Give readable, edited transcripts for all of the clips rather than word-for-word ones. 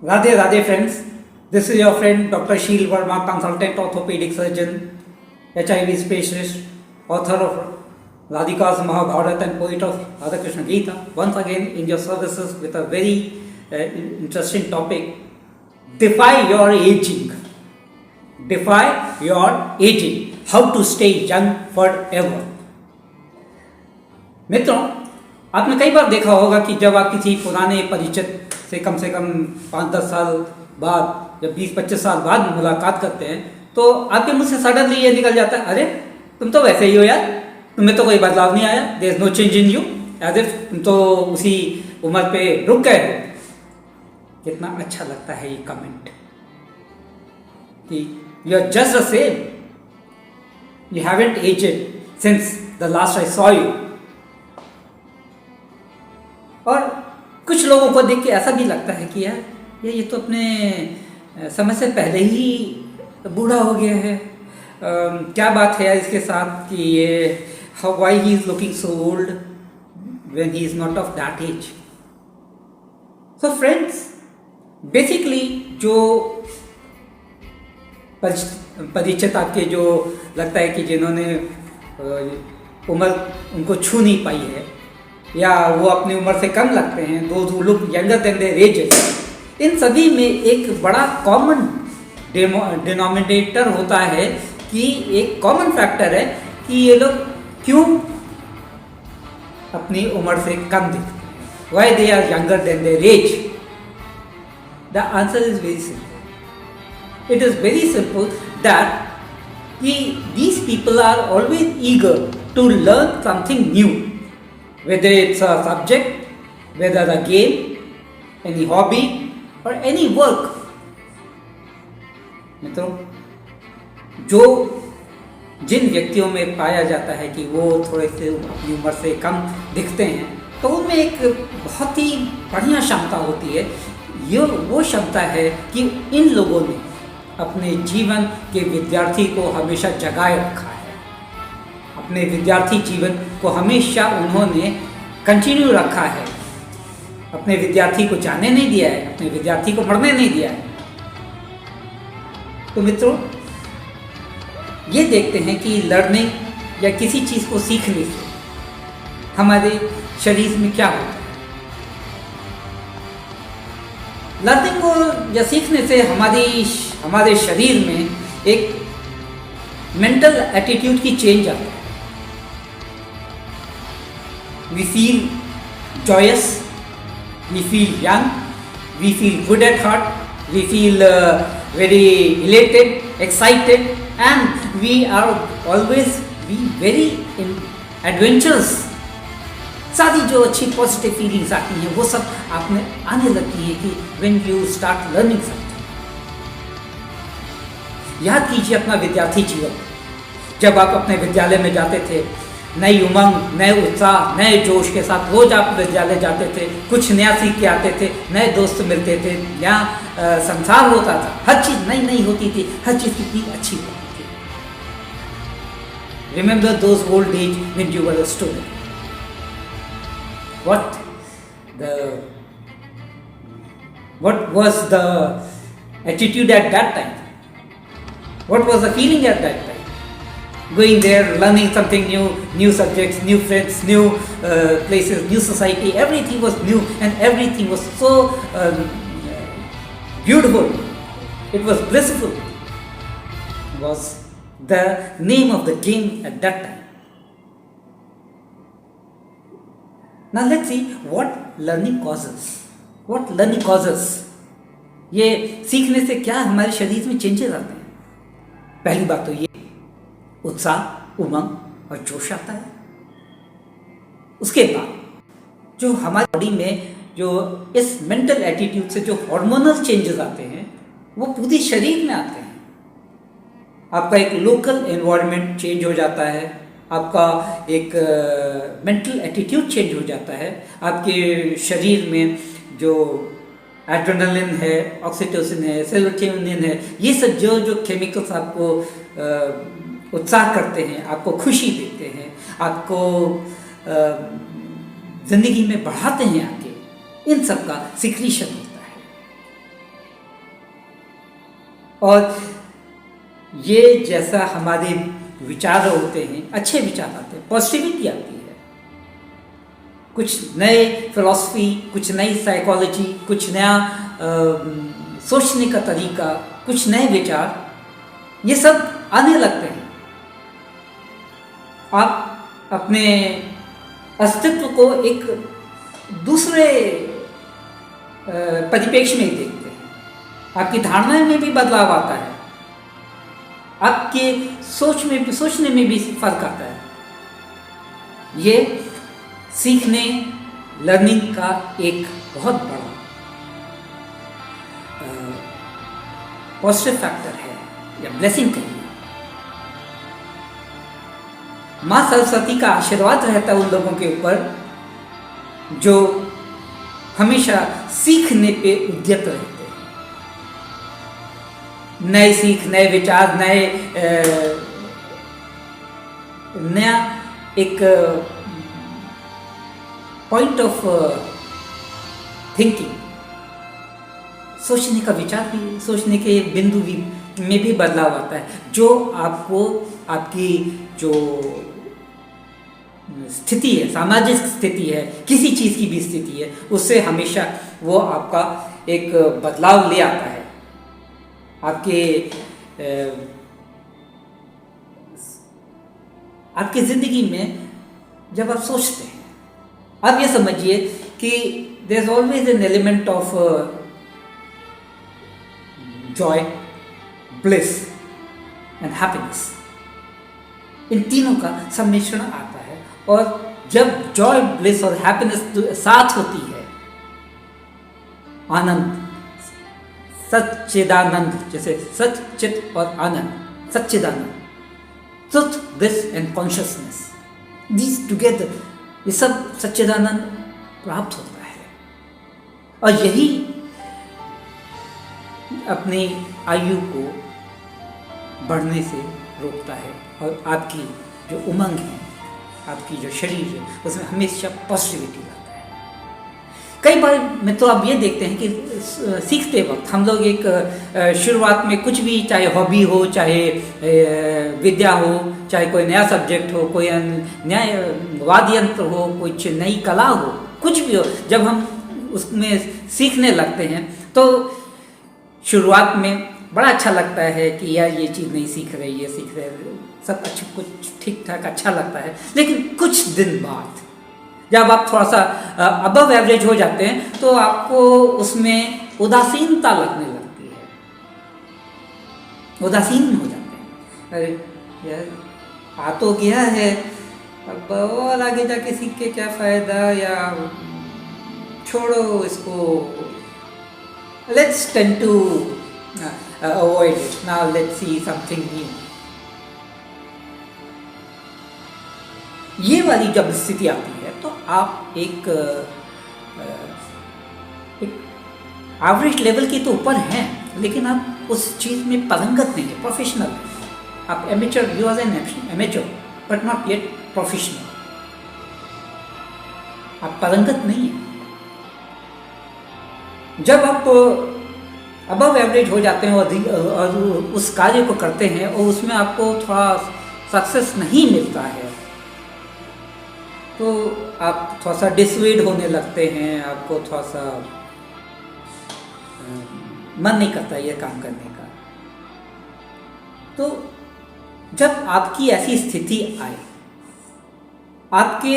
Radhe Radhe friends, this is your friend Dr. Sheel Verma, consultant orthopedic surgeon, HIV specialist, author of Radhika's Mahabharata and poet of Radha Krishna Gita. Once again in your services with a very interesting topic, defy your aging. Defy your aging. How to stay young forever. मित्रों, आपने कई बार देखा होगा कि जब आप किसी पुराने परिचित से कम 5-10 साल बाद या 20-25 साल बाद मुलाकात करते हैं तो आपके मुंह से सडनली ये निकल जाता है, अरे तुम तो वैसे ही हो यार, तुम्हें तो कोई बदलाव नहीं आया, there is no change in you, as if तुम तो उसी उम्र पे रुक गए हो। कितना अच्छा लगता है ये कमेंट कि you are just the same, you haven't aged since the last I saw you. और कुछ लोगों को देख के ऐसा भी लगता है कि यार ये तो अपने समय से पहले ही बूढ़ा हो गया है, क्या बात है यार इसके साथ कि ये how why he is looking so old when he is not of that age. So friends, basically जो परिचित आपके जो लगता है कि जिन्होंने उम्र उनको छू नहीं पाई है या वो अपनी उम्र से कम लगते हैं, those who look younger than their ages, इन सभी में एक बड़ा कॉमन डिनोमिनेटर होता है कि एक कॉमन फैक्टर है कि ये लोग क्यों अपनी उम्र से कम दिखते हैं, why they are younger than their age. The answer is very simple, it is very simple that these people are always eager to learn something new, whether it's a subject, whether a game, any hobby or any work। मित्रों, जो जिन व्यक्तियों में पाया जाता है कि वो थोड़े से अपनी उम्र से कम दिखते हैं तो उनमें एक बहुत ही बढ़िया क्षमता होती है। ये वो क्षमता है कि इन लोगों ने अपने जीवन के विद्यार्थी को हमेशा जगाए रखा है, अपने विद्यार्थी जीवन को हमेशा उन्होंने कंटिन्यू रखा है, अपने विद्यार्थी को जाने नहीं दिया है, अपने विद्यार्थी को मरने नहीं दिया है। तो मित्रों, ये देखते हैं कि लर्निंग या किसी चीज़ को सीखने से हमारे शरीर में क्या होता है। लर्निंग को या सीखने से हमारे शरीर में एक मेंटल एटीट्यूड की चेंज आता है। We feel joyous, we feel young, we feel good at heart, we feel very elated, excited, and we are always be very adventurous। सारी जो अच्छी पॉजिटिव फीलिंग्स आती हैं वो सब आप में आने लगती है कि when you start learning something। याद कीजिए अपना विद्यार्थी जीवन, जब आप अपने विद्यालय में जाते थे, नई उमंग, नए उत्साह, नए जोश के साथ रोज आप विद्यालय जाते थे, कुछ नया सीख के आते थे, नए दोस्त मिलते थे, नया संसार होता था, हर चीज़ नई नई होती थी, हर चीज़ कितनी अच्छी होती थी। Remember those old days when you were a student. What was the attitude at that time? What was the feeling at that time? Going there, learning something new, new subjects, new friends, new places, new society, everything was new and everything was so beautiful. It was blissful. Was the name of the game at that time. Now let's see what learning causes. What learning causes? ये सीखने से क्या हमारे शरीर में changes आते हैं। पहली बात तो ये उत्साह, उमंग और जोश आता है। उसके बाद जो हमारी बॉडी में जो इस मेंटल एटीट्यूड से जो हार्मोनल चेंजेस आते हैं वो पूरी शरीर में आते हैं। आपका एक लोकल एनवायरनमेंट चेंज हो जाता है, आपका एक मेंटल एटीट्यूड चेंज हो जाता है, आपके शरीर में जो एड्रेनलिन है, ऑक्सीटोसिन है, सेरोटोनिन है, ये सब जो केमिकल्स आपको उत्साह करते हैं, आपको खुशी देते हैं, आपको ज़िंदगी में बढ़ाते हैं आगे, इन सब का सिक्रीशन होता है। और ये जैसा हमारे विचार होते हैं, अच्छे विचार आते हैं, पॉजिटिविटी आती है, कुछ नए फिलॉसफी, कुछ नई साइकोलॉजी, कुछ नया सोचने का तरीका, कुछ नए विचार, ये सब आने लगते हैं। आप अपने अस्तित्व को एक दूसरे परिप्रेक्ष्य में देखते हैं, आपकी धारणाएं में भी बदलाव आता है, आपके सोचने में भी फर्क आता है। ये सीखने, लर्निंग का एक बहुत बड़ा पॉजिटिव फैक्टर है या ब्लेसिंग कहिए। माँ सरस्वती का आशीर्वाद रहता है उन लोगों के ऊपर जो हमेशा सीखने पे उद्यत रहते हैं। नए सीख, नए विचार, नया एक पॉइंट ऑफ थिंकिंग, सोचने का विचार भी, सोचने के बिंदु भी में भी बदलाव आता है, जो आपको आपकी जो स्थिति है, सामाजिक स्थिति है, किसी चीज़ की भी स्थिति है, उससे हमेशा वो आपका एक बदलाव ले आता है। आपकी ज़िंदगी में जब आप सोचते हैं, आप ये समझिए कि there is always an element of joy, bliss and happiness. इन तीनों का सम्मिश्रण आता है, और जब जॉय, ब्लिस और हैप्पीनेस साथ होती है, आनंद, सच्चिदानंद, जैसे सच, चित और आनंद, सच्चिदानंद, truth, bliss and consciousness, these together, ये सब सच्चिदानंद प्राप्त होता है। और यही अपनी आयु को बढ़ने से रोकता है, और आपकी जो उमंग है, आपकी जो शरीर है, उसमें हमेशा पॉजिटिविटी लाता है। कई बार मित्रों आप ये देखते हैं कि सीखते वक्त हम लोग एक शुरुआत में कुछ भी, चाहे हॉबी हो, चाहे विद्या हो, चाहे कोई नया सब्जेक्ट हो, कोई नया वाद्य यंत्र हो, कुछ नई कला हो, कुछ भी हो, जब हम उसमें सीखने लगते हैं तो शुरुआत में बड़ा अच्छा लगता है कि यार ये चीज़ नहीं सीख रहे, ये सीख रहे, सब अच्छा, कुछ ठीक ठाक अच्छा लगता है। लेकिन कुछ दिन बाद जब आप थोड़ा सा अबव एवरेज हो जाते हैं तो आपको उसमें उदासीनता लगने लगती है, उदासीन हो जाते हैं। अरे यार आ तो गया है, अब और आगे जाके सीख के क्या फ़ायदा, या छोड़ो इसको, let's tend to avoid it. Now let's see something new. ये वाली जब स्थिति आती है तो आप एक एवरेज लेवल के तो ऊपर हैं, लेकिन आप उस चीज़ में पारंगत नहीं है, प्रोफेशनल है। आप amateur, you are an amateur but not yet professional, आप पारंगत नहीं है। जब आप अबव एवरेज हो जाते हैं और उस कार्य को करते हैं और उसमें आपको थोड़ा सक्सेस नहीं मिलता है, तो आप थोड़ा सा डिसवेड होने लगते हैं, आपको थोड़ा सा मन नहीं करता ये काम करने का। तो जब आपकी ऐसी स्थिति आए, आपके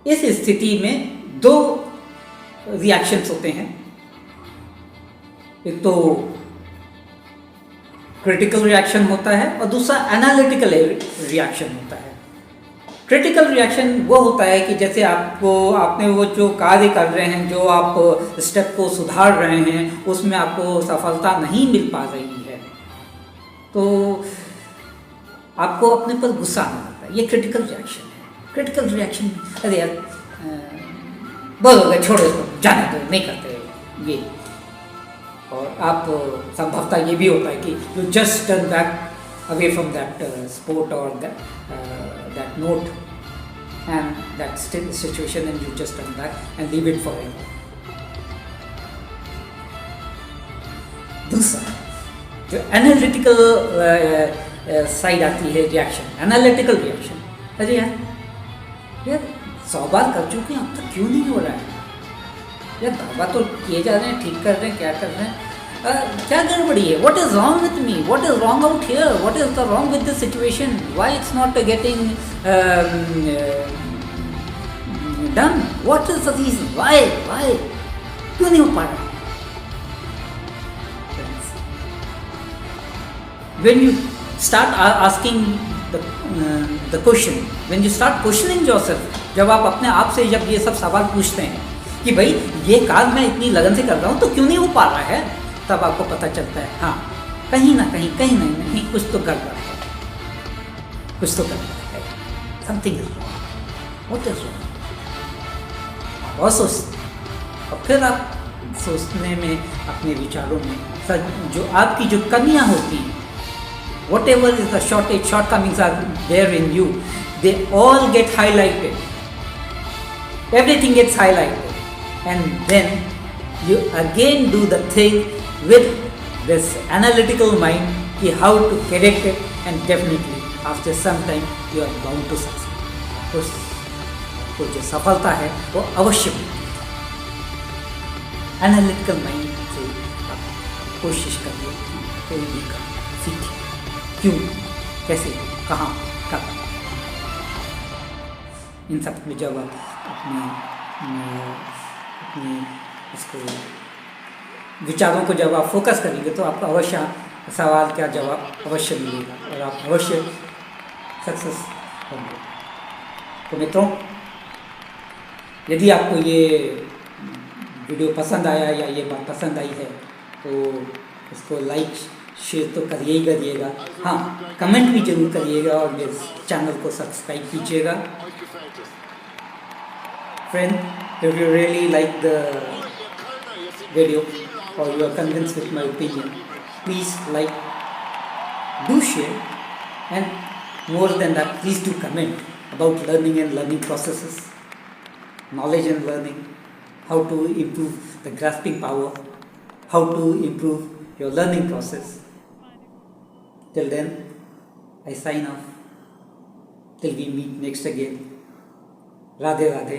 इस स्थिति में दो रिएक्शंस होते हैं। एक तो क्रिटिकल रिएक्शन होता है और दूसरा एनालिटिकल रिएक्शन होता है। क्रिटिकल रिएक्शन वो होता है कि जैसे आपने वो जो कार्य कर रहे हैं, जो आप स्टेप को सुधार रहे हैं, उसमें आपको सफलता नहीं मिल पा रही है, तो आपको अपने पर गुस्सा आने लगता है। ये क्रिटिकल रिएक्शन है। क्रिटिकल रिएक्शन, अरे यार बोलोगे छोड़ो इसको, जाने दो, नहीं करते ये। और आप संभवतः ये भी होता है कि you just turn back away from that sport और that note and that situation, and you just turn back and leave it forever. दूसरा, जो एनालिटिकल साइड आती है रिएक्शन, एनालिटिकल रिएक्शन, अरे यार 100 बार कर चुके हैं, अब तक क्यों नहीं हो रहा है? यार दावा तो किए जा रहे हैं, ठीक कर रहे हैं, क्या कर रहे हैं, क्या गड़बड़ी है? What is wrong with me? What is wrong out here? What is the wrong with this situation? Why it's not getting done? What is the reason? Why क्यों नहीं हो पा रहा? When you start asking the question, when you start questioning yourself, जब आप अपने आप से जब ये सब सवाल पूछते हैं कि भाई ये काम मैं इतनी लगन से कर रहा हूँ तो क्यों नहीं हो पा रहा है, तब आपको पता चलता है हाँ कहीं ना कहीं नहीं कुछ तो गड़बड़ है, कुछ तो गड़बड़ है, something is wrong, what is wrong. और सोचते, और फिर आप सोचने में, अपने विचारों में जो आपकी जो कमियाँ होती हैं, whatever is the shortcomings are there in you, they all get highlighted. Everything gets highlighted, and then you again do the thing with this analytical mind ki how to correct it, and definitely after some time you are bound to succeed. तो जो सफलता है वो अवश्य मिलती है। Analytical mind से आप कोशिश करिए कि कोई भी काम सीखें, क्यों, कैसे, कहाँ, कब, इन सब में जब आप अपने इसको विचारों को जब आप फोकस करेंगे तो आपको अवश्य सवाल का जवाब अवश्य मिलेगा और आप अवश्य सक्सेस होंगे। तो मित्रों, यदि आपको ये वीडियो पसंद आया या ये बात पसंद आई है तो इसको लाइक शेयर तो करिएगा, हाँ कमेंट भी जरूर करिएगा और मेरे चैनल को सब्सक्राइब कीजिएगा। Friend, if you really like the video or you are convinced with my opinion, please like, do share, and more than that, please do comment about learning and learning processes, knowledge and learning, how to improve the grasping power, how to improve your learning process. Till then, I sign off. Till we meet next again. Radhe Radhe.